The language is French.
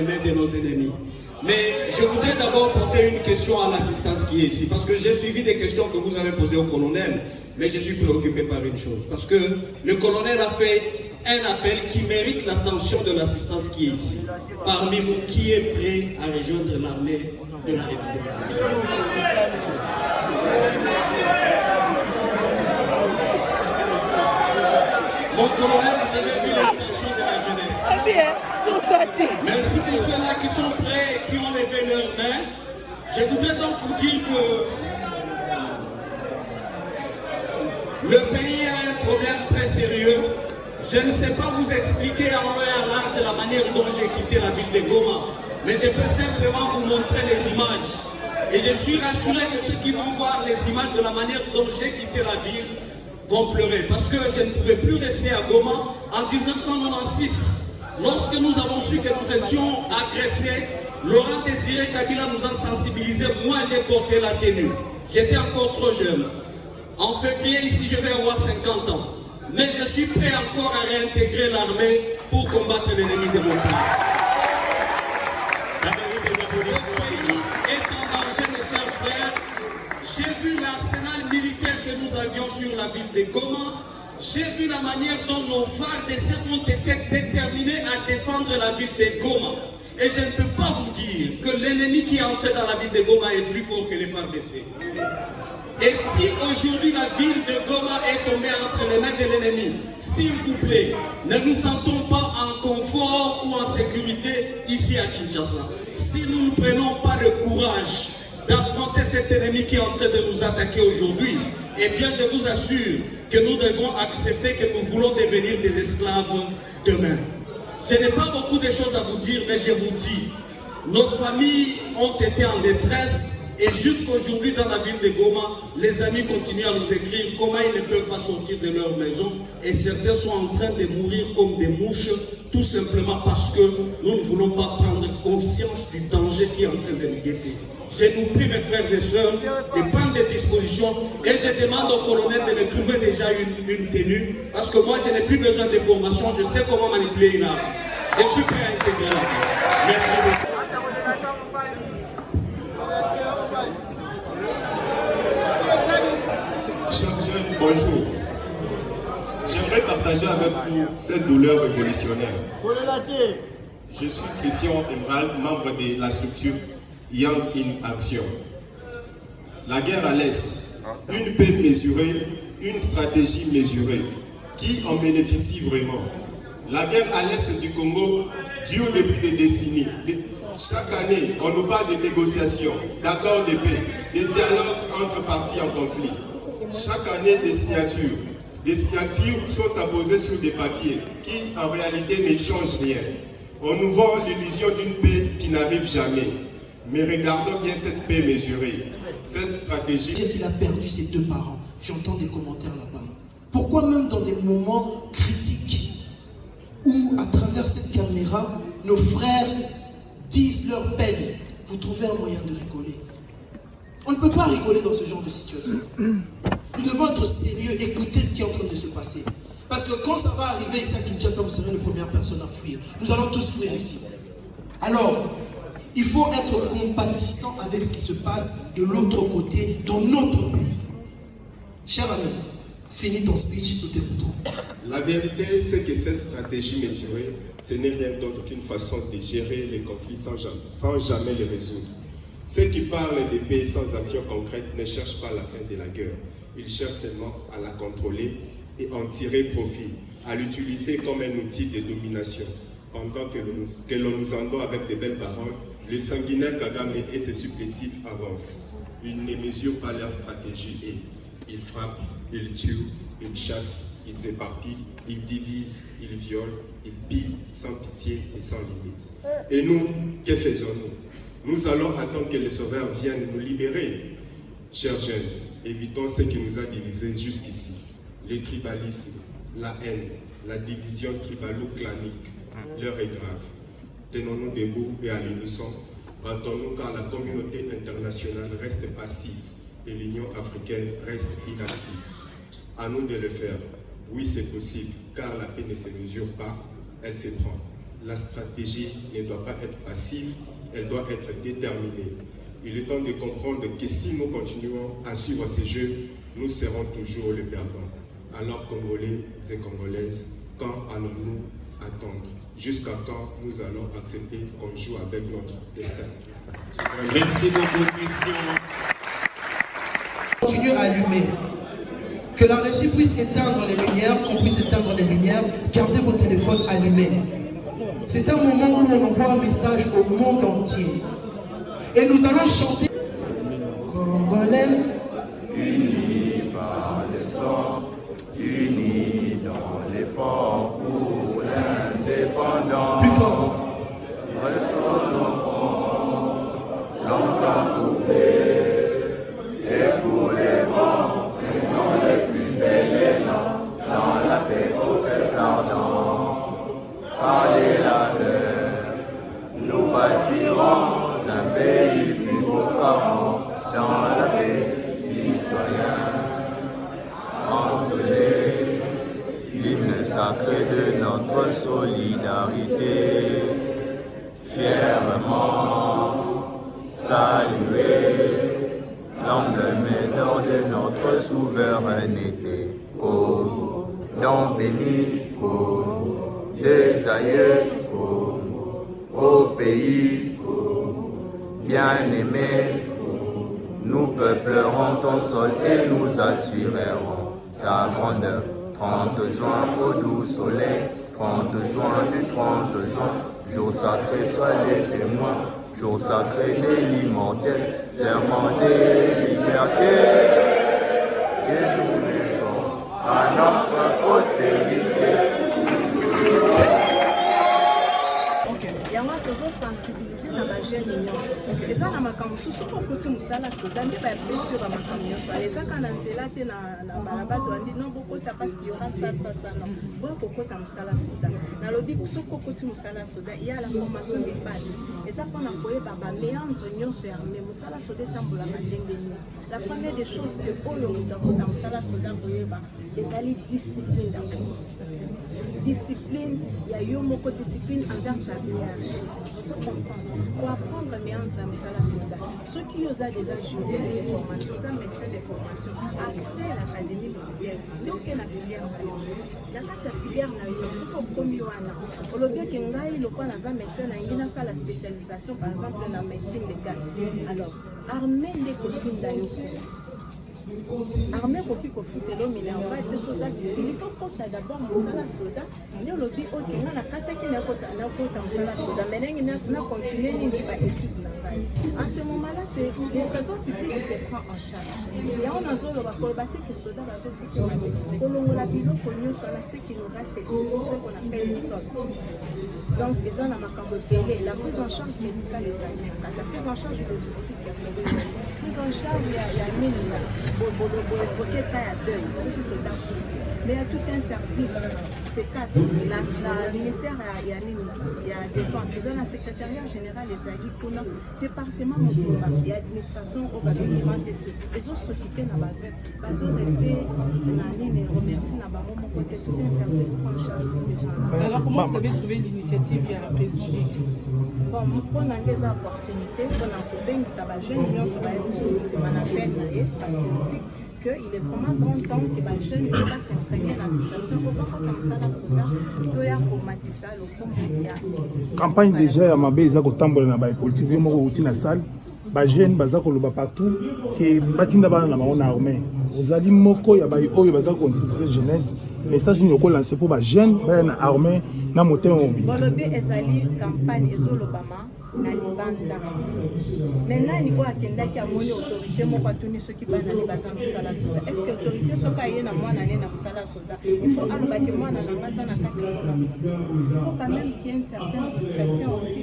de nos ennemis. Mais je voudrais d'abord poser une question à l'assistance qui est ici, parce que j'ai suivi des questions que vous avez posées au colonel, mais je suis préoccupé par une chose, parce que le colonel a fait un appel qui mérite l'attention de l'assistance qui est ici. Parmi nous, qui est prêt à rejoindre l'armée de la République démocratique? Mon colonel, vous avez vu l'intention de la jeunesse. Merci pour ceux-là qui sont prêts et qui ont levé leurs mains. Je voudrais donc vous dire que le pays a un problème très sérieux. Je ne sais pas vous expliquer en long et en large la manière dont j'ai quitté la ville de Goma, mais je peux simplement vous montrer les images. Et je suis rassuré que ceux qui vont voir les images de la manière dont j'ai quitté la ville vont pleurer, parce que je ne pouvais plus rester à Goma en 1996. Lorsque nous avons su que nous étions agressés, Laurent Désiré Kabila nous a sensibilisés. Moi, j'ai porté la tenue. J'étais encore trop jeune. En février, ici, je vais avoir 50 ans. Mais je suis prêt encore à réintégrer l'armée pour combattre l'ennemi de mon pays. Ça mérite des applaudissements. Le pays est en danger, mes chers frères. J'ai vu l'arsenal militaire que nous avions sur la ville de Goma. J'ai vu la manière dont nos FARDC ont été déterminés à défendre la ville de Goma. Et je ne peux pas vous dire que l'ennemi qui est entré dans la ville de Goma est plus fort que les FARDC. Et si aujourd'hui la ville de Goma est tombée entre les mains de l'ennemi, s'il vous plaît, ne nous sentons pas en confort ou en sécurité ici à Kinshasa. Si nous ne prenons pas le courage d'affronter cet ennemi qui est en train de nous attaquer aujourd'hui, eh bien je vous assure que nous devons accepter que nous voulons devenir des esclaves demain. Je n'ai pas beaucoup de choses à vous dire, mais je vous dis, nos familles ont été en détresse et jusqu'aujourd'hui dans la ville de Goma, les amis continuent à nous écrire comment ils ne peuvent pas sortir de leur maison et certains sont en train de mourir comme des mouches, tout simplement parce que nous ne voulons pas prendre conscience du danger qui est en train de nous guetter. Je vous prie, mes frères et sœurs, de prendre des dispositions et je demande au colonel de me trouver déjà une tenue parce que moi, je n'ai plus besoin de formation, je sais comment manipuler une arme. Je suis prêt à intégrer l'armée. Merci beaucoup. Chers jeunes, bonjour. J'aimerais partager avec vous cette douleur révolutionnaire. Je suis Christian Emerald, membre de la structure Young in Action. La guerre à l'Est, une paix mesurée, une stratégie mesurée. Qui en bénéficie vraiment? La guerre à l'Est du Congo dure depuis des décennies. Chaque année, on nous parle de négociations, d'accords de paix, de dialogues entre parties en conflit. Chaque année, des signatures. Des signatures sont apposées sur des papiers qui, en réalité, ne changent rien. On nous vend l'illusion d'une paix qui n'arrive jamais. Mais regardons bien cette paix mesurée, cette stratégie. Dire qu'il a perdu ses deux parents. J'entends des commentaires là-bas. Pourquoi même dans des moments critiques où, à travers cette caméra, nos frères disent leur peine, vous trouvez un moyen de rigoler? On ne peut pas rigoler dans ce genre de situation. Nous devons être sérieux, écouter ce qui est en train de se passer. Parce que quand ça va arriver ici à Kinshasa, vous serez les premières personnes à fuir. Nous allons tous fuir ici. Alors, il faut être compatissant avec ce qui se passe de l'autre côté, dans notre pays. Cher ami, finis ton speech, nous t'écoutons. La vérité, c'est que cette stratégie mesurée, ce n'est rien d'autre qu'une façon de gérer les conflits sans jamais les résoudre. Ceux qui parlent de paix sans action concrète ne cherchent pas la fin de la guerre. Ils cherchent seulement à la contrôler et en tirer profit, à l'utiliser comme un outil de domination. Pendant que l'on nous endort avec de belles paroles, le sanguinaire Kagame et ses supplétifs avancent. Ils ne mesurent pas leur stratégie et ils frappent, ils tuent, ils chassent, ils éparpillent, ils divisent, ils violent, ils pillent sans pitié et sans limite. Et nous, que faisons-nous? Nous allons attendre que le Sauveur vienne nous libérer. Chers jeunes, évitons ce qui nous a divisés jusqu'ici. Le tribalisme, la haine, la division tribalo-clanique. L'heure est grave. Tenons-nous debout et à l'unisson. Battons-nous car la communauté internationale reste passive et l'Union africaine reste inactive. À nous de le faire. Oui, c'est possible, car la paix ne se mesure pas, elle se prend. la stratégie ne doit pas être passive, elle doit être déterminée. Il est temps de comprendre que si nous continuons à suivre ces jeux, nous serons toujours les perdants. Alors, Congolais et Congolaises, quand allons-nous attendre? Jusqu'à quand nous allons accepter qu'on joue avec notre destin? Merci beaucoup, Christian. Continuez à allumer. Que la régie puisse éteindre les lumières, qu'on puisse éteindre les lumières. Gardez vos téléphones allumés. C'est un moment où on envoie un message au monde entier. Et nous allons chanter Congolais, unis par le sang, unis dans l'effort pour l'indépendance. Plus fort. Restons enfants, longtemps couplés, et pour les bons, prenons les plus belles élans, dans la paix au peuple ardent. Par les labeurs, nous bâtirons un pays plus beau qu'avant, dans la paix, citoyen. Entonnez l'hymne sacré de notre solidarité, fièrement saluer l'emblème de notre souveraineté. Congo, dans béni, Congo, des aïeux, Congo, au pays, bien-aimés, nous peuplerons ton sol et nous assurerons ta grandeur. 30 juin au doux soleil, 30 juin du 30 juin, jour sacré, sois les témoins, jour sacré de l'immortel, serment des libertés, que nous lèvons à notre postérité. yango tozosensibilize na bagene nyonso eza na makambo mosusu okoti mosala soda nde bablessure bamakambo nyonso ezaka na nzela te na balabato andi no bokota parce qu'il y aura ça non boya kokota mosala soda nalobi soki okoti mosala soda ya la formation de base eza mpona koyeba baméandre nyonso ya armé mosala soda etambolaka ndenge nini. La première des choses que oyo moto akota mosala soda koyeba ezali discipline d'abord. Discipline, il y a eu beaucoup de discipline envers ta hiérarchie. Vous comprenez? Pour apprendre à méandre à Moussala Soda, ceux qui ont déjà joué des formations, des médecins de formation, après l'académie militaire, donc la filière la filière na yo, ce qu'on comme yoana. Au lieu que ngai le quoi na médecin na ngina ça la spécialisation par exemple dans la médecine légale. Alors, armée les cotines d'ailleurs. Armée pour qui confute l'homme il envoie des choses assez. Il faut qu'on d'abord Moussala Soda. Nous le dit au Kenya la carte qui n'a pas Moussala Soda. Mais n'a continué ni pas étude. En ce moment-là, c'est le trésor public qui te prend en charge. Il y a un azolo va colbater que Soda va se faire. Colombo la bilo connu sur la ce qui nous reste ici, c'est ce qu'on appelle le sol. Donc les gens à Macambo Bélé, la prise en charge médicale des années, la prise en charge logistique, la prise en charge il y a mille évoquer cas à deuil, ceux qui se donnent. Mais il y a tout un service qui se casse. Le ministère il y a défense, ils ont la secrétariat général des alliés pour le département et l'administration au Babylon et ils ont s'occupé de la veuve. Ils ont resté dans la ligne et remercier mon côté tout un service pour en charge de ces gens. Alors comment vous avez trouvé l'initiative via la présidente? Bon, pour des opportunités, pour nous ça va jeune union sur la patriotique. Qu'il est vraiment grand temps que les jeunes ne pas s'imprégner dans la situation. Il ne faut pas comme ça, la soda, il doit y avoir le campagne déjà ya mabe eza kotambola na ba politique moko uti na salle ba jeune baza koloba partout que batinda bana na maona armée ozali moko ya ba oyo baza constituer jeunesse message ni ko lancer pour ba jeune ba na armée na motema mobi bolobi ezali campagne ezolobama na libanda maintenant ni ko akendaki amoni autorité moko atuni soki bana ni baza mosala soda est-ce que autorité soki aye na mwana ne na mosala soda il faut alobaki mwana na ngaza na kati mona il faut quand même qu'il y ait une certaine discrétion aussi.